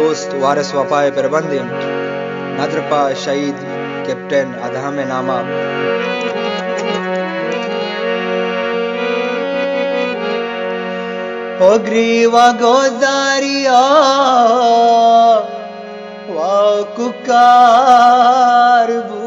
दोस्त वारिस वफाए प्रबंधीन नद्रपा शहीद कैप्टन अदहम नामा ग्रीवा गोजारिया वाकुकारबू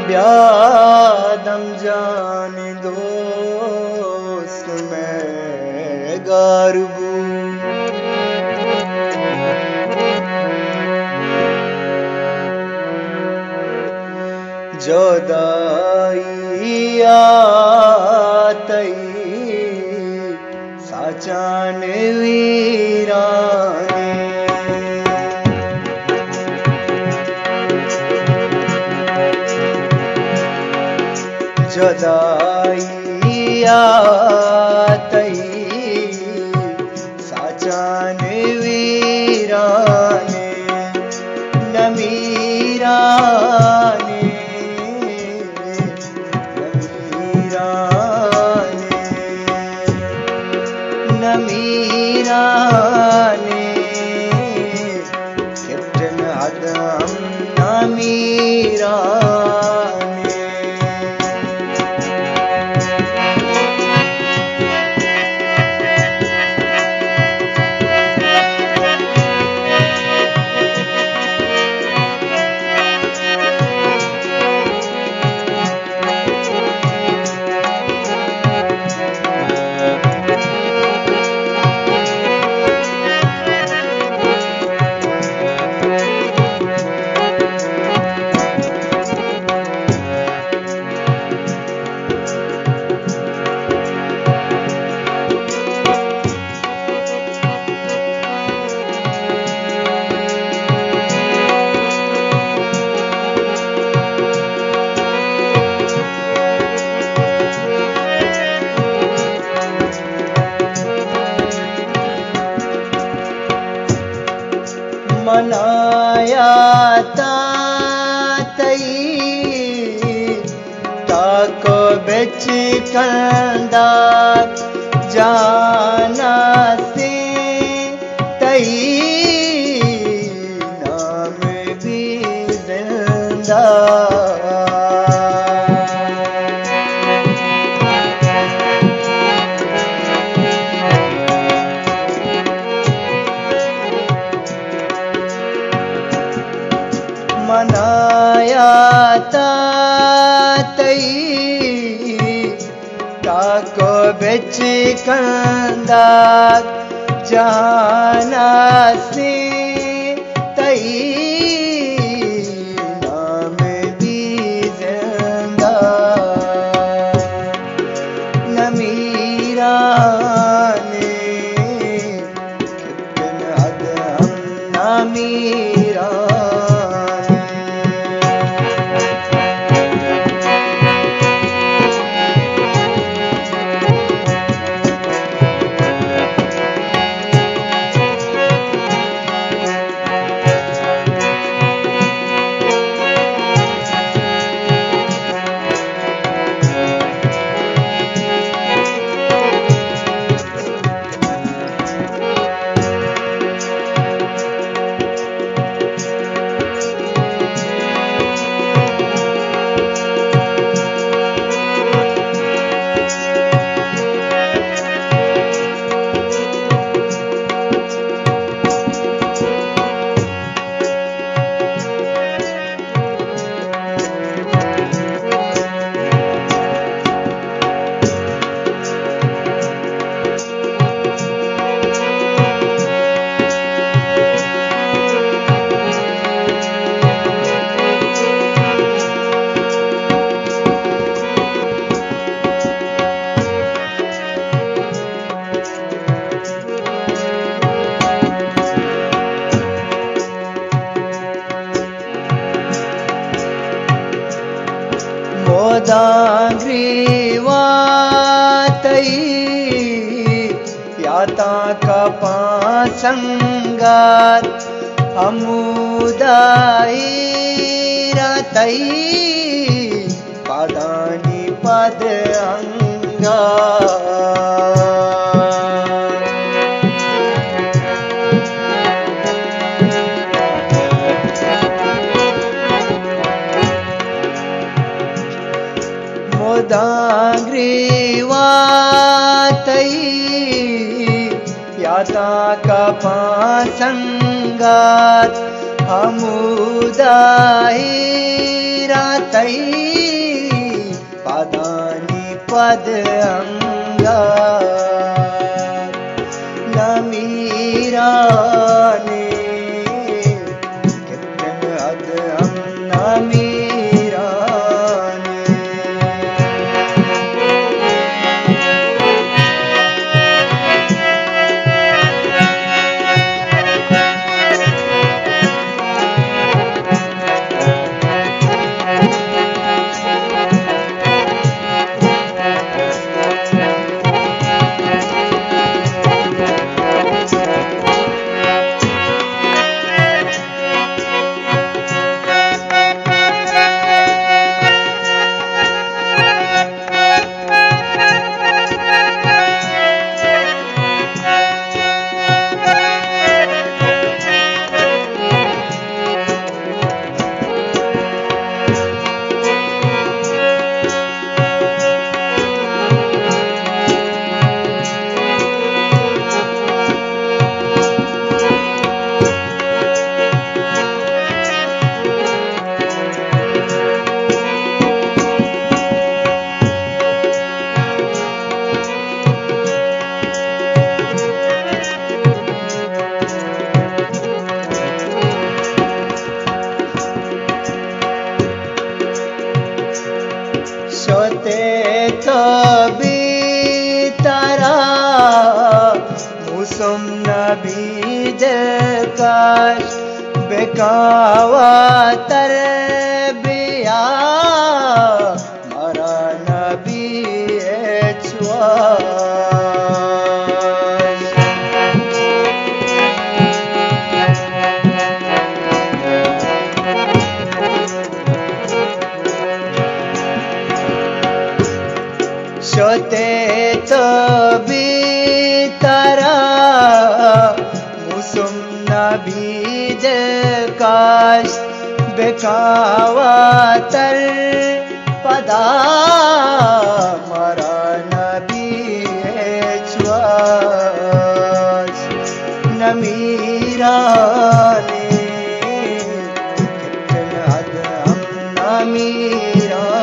ब्यादम जानी दोस्त में गारबू जोदाइया तई साचान वीराने जोदाइया तई साचान वीराने नमीराने नमीराने कैप्टन अदहम नमीराने मनाया तातई ताको बेच कंदा जाना से तई नाम भी जिंदा मनाया तातई ताको बेच कंदा जाना से तई नाम भी जिंदा नमीराने कैप्टन अदहम नमीराने दांग्रीवातई याता का पासंगात हमुदाई रतई पादानी पद अंगा दाग्रीवातई याता कपासंगात हमुदाई रातई पदानी पद अंगात नमीराने कैप्टन अदहम नमीराने शोते तबी तारा मुसुम नबी जकाश बेकावा तरबिया मरा नबी एचवाश शोते तबी तारा मुसुम नबी जकाश बेकावा तर पदा मरा नबी एचवाश नमीराने कैप्टन अदहम नमीराने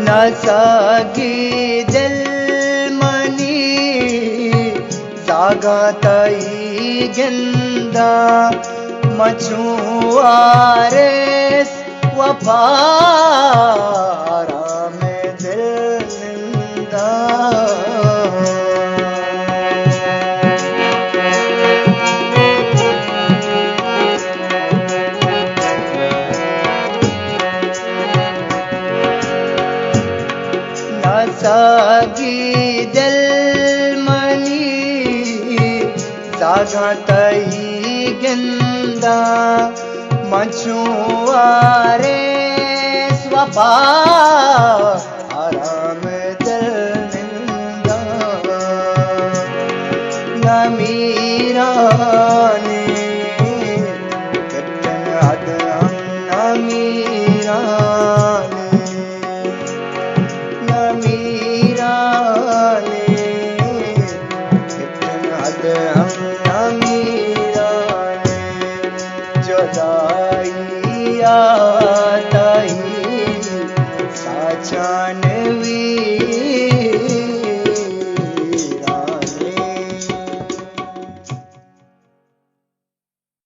नसागी दिल मनी जागा तई गिंदा मछुआरेस वफारा में दिल निंदा नसागी दिल मनी जागा तई गिंदा मछुआरे स्वपा आराम दिल निंदा नमीराने कैप्टन अदहम नमीराने नमीराने कैप्टन अदहम नमीराने जुदाई आताई साचानवी